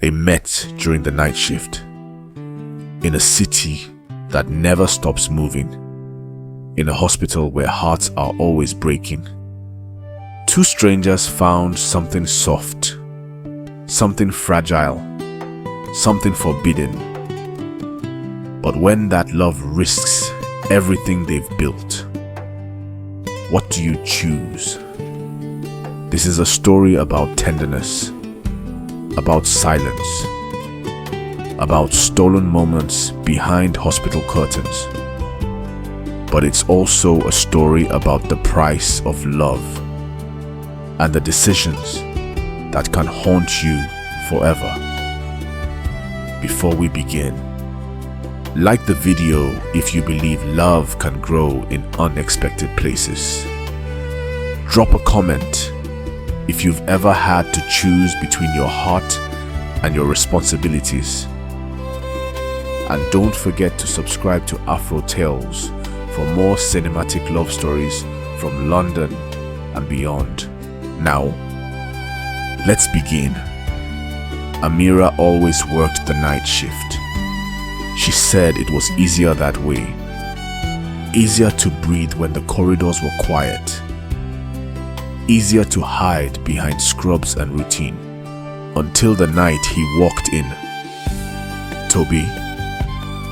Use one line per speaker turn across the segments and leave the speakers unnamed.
They met during the night shift, in a city that never stops moving, in a hospital where hearts are always breaking. Two strangers found something soft, something fragile, something forbidden. But when that love risks everything they've built, what do you choose? This is a story about tenderness, about silence, about stolen moments behind hospital curtains. But it's also a story about the price of love and the decisions that can haunt you forever. Before we begin, like the video if you believe love can grow in unexpected places. Drop a comment if you've ever had to choose between your heart and your responsibilities. And don't forget to subscribe to AfroTayles for more cinematic love stories from London and beyond. Now, let's begin. Amira always worked the night shift. She said it was easier that way. Easier to breathe when the corridors were quiet. Easier to hide behind scrubs and routine. Until the night he walked in. Tobi,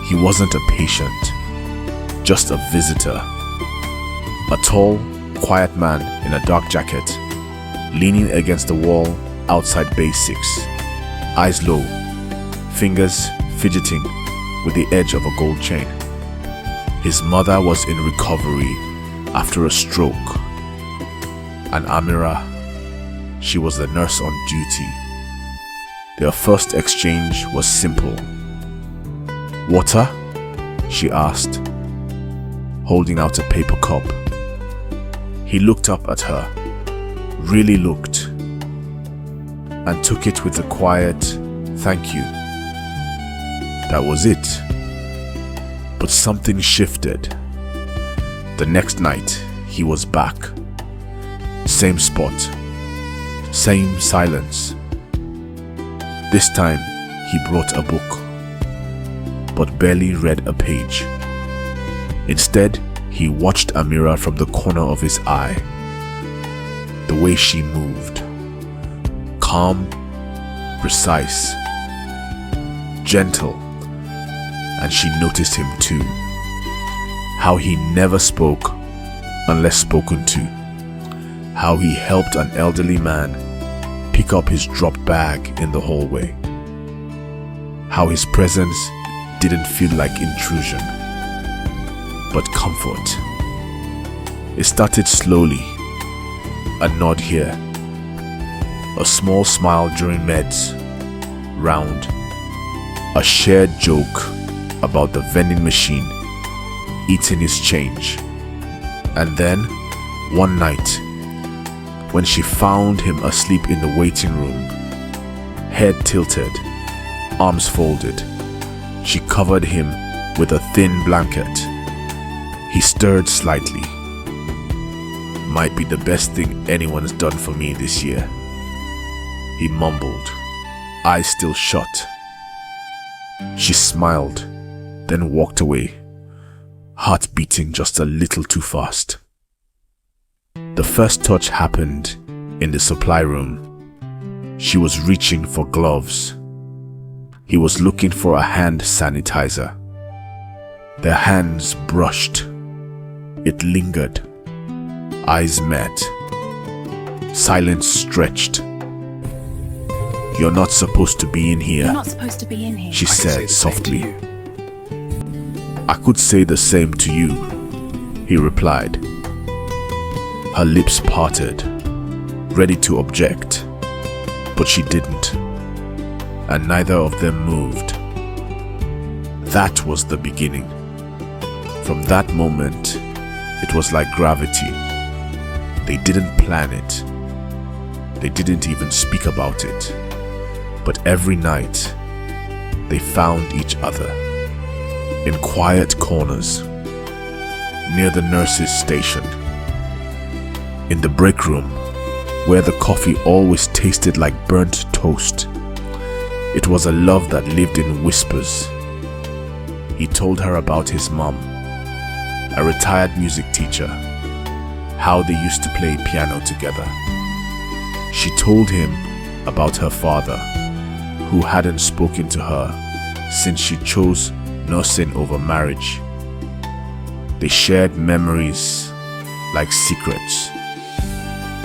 he wasn't a patient, just a visitor. A tall, quiet man in a dark jacket, leaning against the wall outside Bay 6. Eyes low, fingers fidgeting with the edge of a gold chain. His mother was in recovery after a stroke. And Amira, she was the nurse on duty. Their first exchange was simple. "Water?" she asked, holding out a paper cup. He looked up at her, really looked, and took it with a quiet "thank you." That was it. But something shifted. The next night, he was back. Same spot, same silence. This time, he brought a book, but barely read a page. Instead, he watched Amira from the corner of his eye. The way she moved, calm, precise, gentle, and she noticed him too. How he never spoke unless spoken to. How he helped an elderly man pick up his dropped bag in the hallway. How his presence didn't feel like intrusion, but comfort. It started slowly. A nod here, a small smile during meds, round, a shared joke about the vending machine eating his change. And then, one night, when she found him asleep in the waiting room, head tilted, arms folded, she covered him with a thin blanket. He stirred slightly. "Might be the best thing anyone's done for me this year," he mumbled, eyes still shut. She smiled, then walked away, heart beating just a little too fast. The first touch happened in the supply room. She was reaching for gloves. He was looking for a hand sanitizer. Their hands brushed. It lingered. Eyes met. Silence stretched. "You're not supposed to be in here,"
You're not supposed to be in here,
she said softly. "I could say the same to you," he replied. Her lips parted, ready to object, but she didn't, and neither of them moved. That was the beginning. From that moment, it was like gravity. They didn't plan it. They didn't even speak about it. But every night, they found each other in quiet corners, near the nurse's station, in the break room where the coffee always tasted like burnt toast, It was a love that lived in whispers. He told her about his mom, a retired music teacher, how they used to play piano together. She told him about her father, who hadn't spoken to her since she chose nursing over marriage. They shared memories like secrets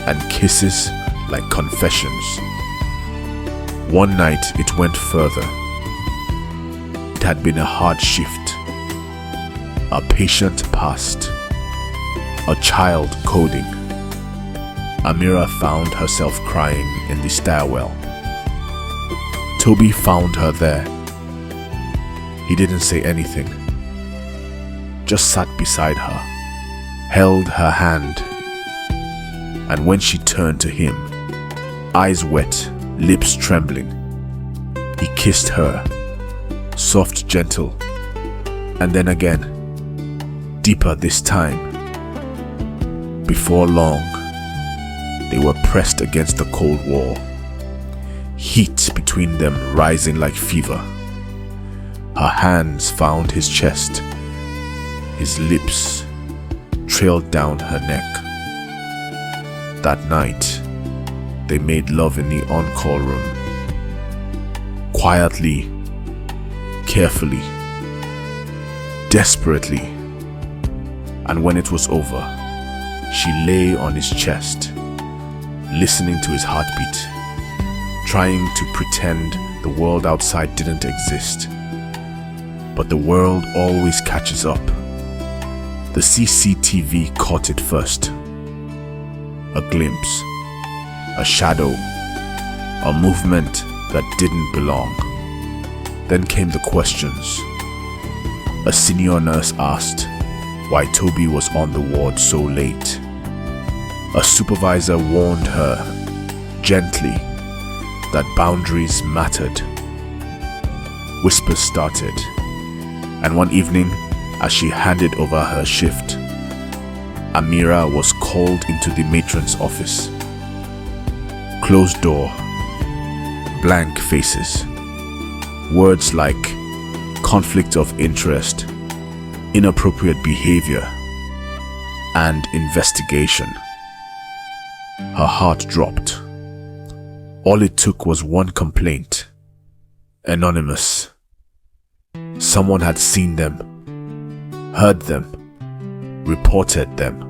and kisses like confessions. One night it went further. It had been a hard shift. A patient passed. A child coding. Amira found herself crying in the stairwell. Tobi found her there. He didn't say anything. Just sat beside her, held her hand, and when she turned to him, eyes wet, lips trembling, he kissed her, soft, gentle, and then again, deeper this time. Before long, they were pressed against the cold wall, heat between them rising like fever. Her hands found his chest. His lips trailed down her neck. That night, they made love in the on-call room. Quietly, carefully, desperately. And when it was over, she lay on his chest, listening to his heartbeat, trying to pretend the world outside didn't exist. But the world always catches up. The CCTV caught it first. A glimpse, a shadow, a movement that didn't belong. Then came the questions. A senior nurse asked why Tobi was on the ward so late. A supervisor warned her, gently, that boundaries mattered. Whispers started, and one evening, as she handed over her shift, Amira was called into the matron's office. Closed door, blank faces, words like conflict of interest, inappropriate behavior, and investigation. Her heart dropped. All it took was one complaint. Anonymous. Someone had seen them, heard them, reported them.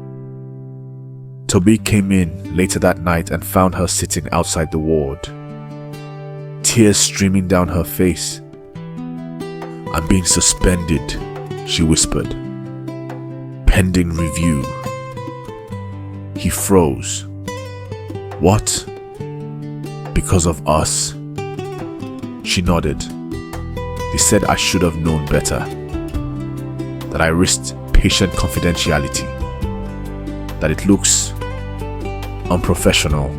Tobi came in later that night and found her sitting outside the ward, tears streaming down her face. "I'm being suspended," she whispered. "Pending review." He froze. "What? Because of us?" She nodded. "They said I should have known better. That I risked patient confidentiality. That it looks unprofessional."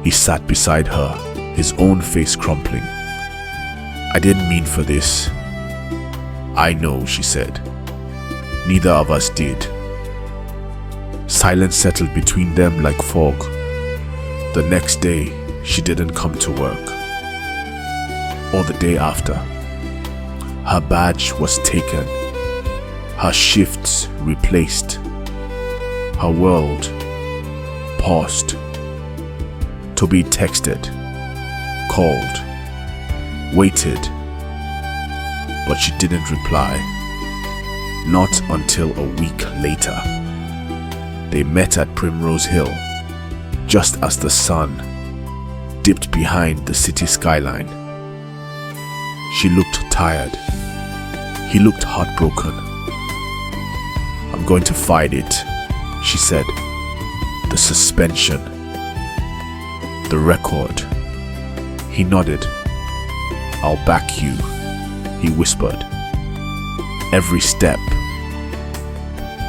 He sat beside her, his own face crumpling. "I didn't mean for this." "I know," she said. "Neither of us did." Silence settled between them like fog. The next day, she didn't come to work. Or the day after. Her badge was taken. Her shifts replaced. Her world paused. Tobi texted, called, waited, but she didn't reply. Not until a week later. They met at Primrose Hill, just as the sun dipped behind the city skyline. She looked tired. He looked heartbroken. "I'm going to fight it," she said. "The suspension, the record." He nodded. "I'll back you," he whispered. "Every step."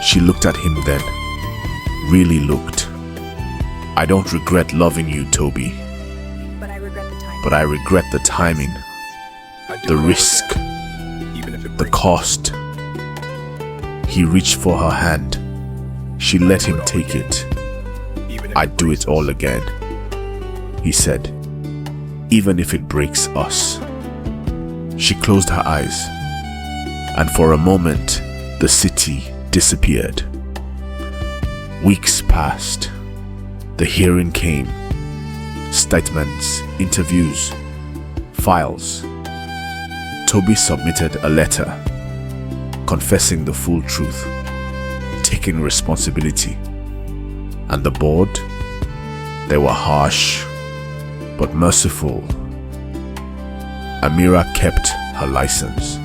She looked at him then, really looked. "I don't regret loving you, Tobi. But I regret the timing. The risk, the cost." He reached for her hand. She let him take it. "I'd do it all again," he said. even if it breaks us. She closed her eyes, and for a moment, the city disappeared. Weeks passed. The hearing came. Statements, interviews, files. Tobi submitted a letter, confessing the full truth, taking responsibility. And the board? They were harsh, but merciful. Amira kept her license,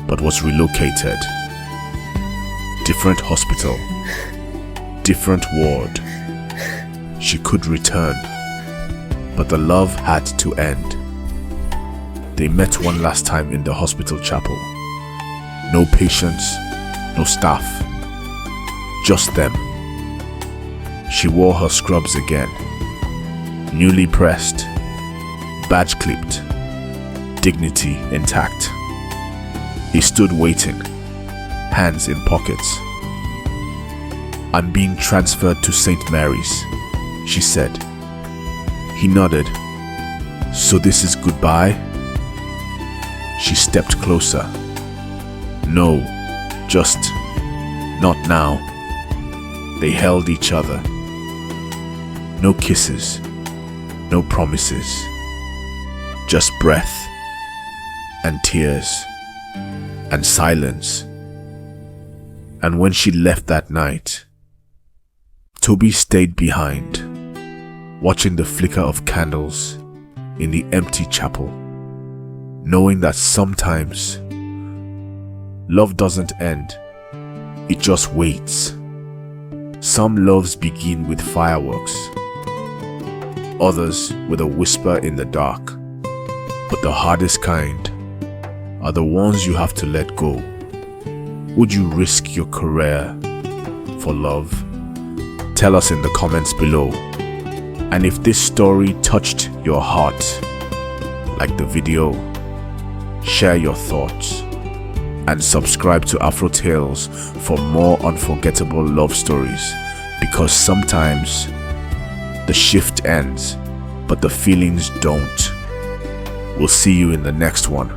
but was relocated. Different hospital, different ward. She could return, but the love had to end. They met one last time in the hospital chapel. No patients, no staff, just them. She wore her scrubs again, newly pressed, badge clipped, dignity intact. He stood waiting, hands in pockets. "I'm being transferred to St. Mary's," she said. He nodded. "So this is goodbye?" She stepped closer. "No, just not now." They held each other. No kisses, no promises, just breath and tears and silence. And when she left that night, Tobi stayed behind, watching the flicker of candles in the empty chapel, knowing that sometimes love doesn't end, it just waits. Some loves begin with fireworks, others with a whisper in the dark. But the hardest kind are the ones you have to let go. Would you risk your career for love? Tell us in the comments below. And if this story touched your heart, like the video, share your thoughts, and subscribe to AfroTayles for more unforgettable love stories, because sometimes the shift ends, but the feelings don't. We'll see you in the next one.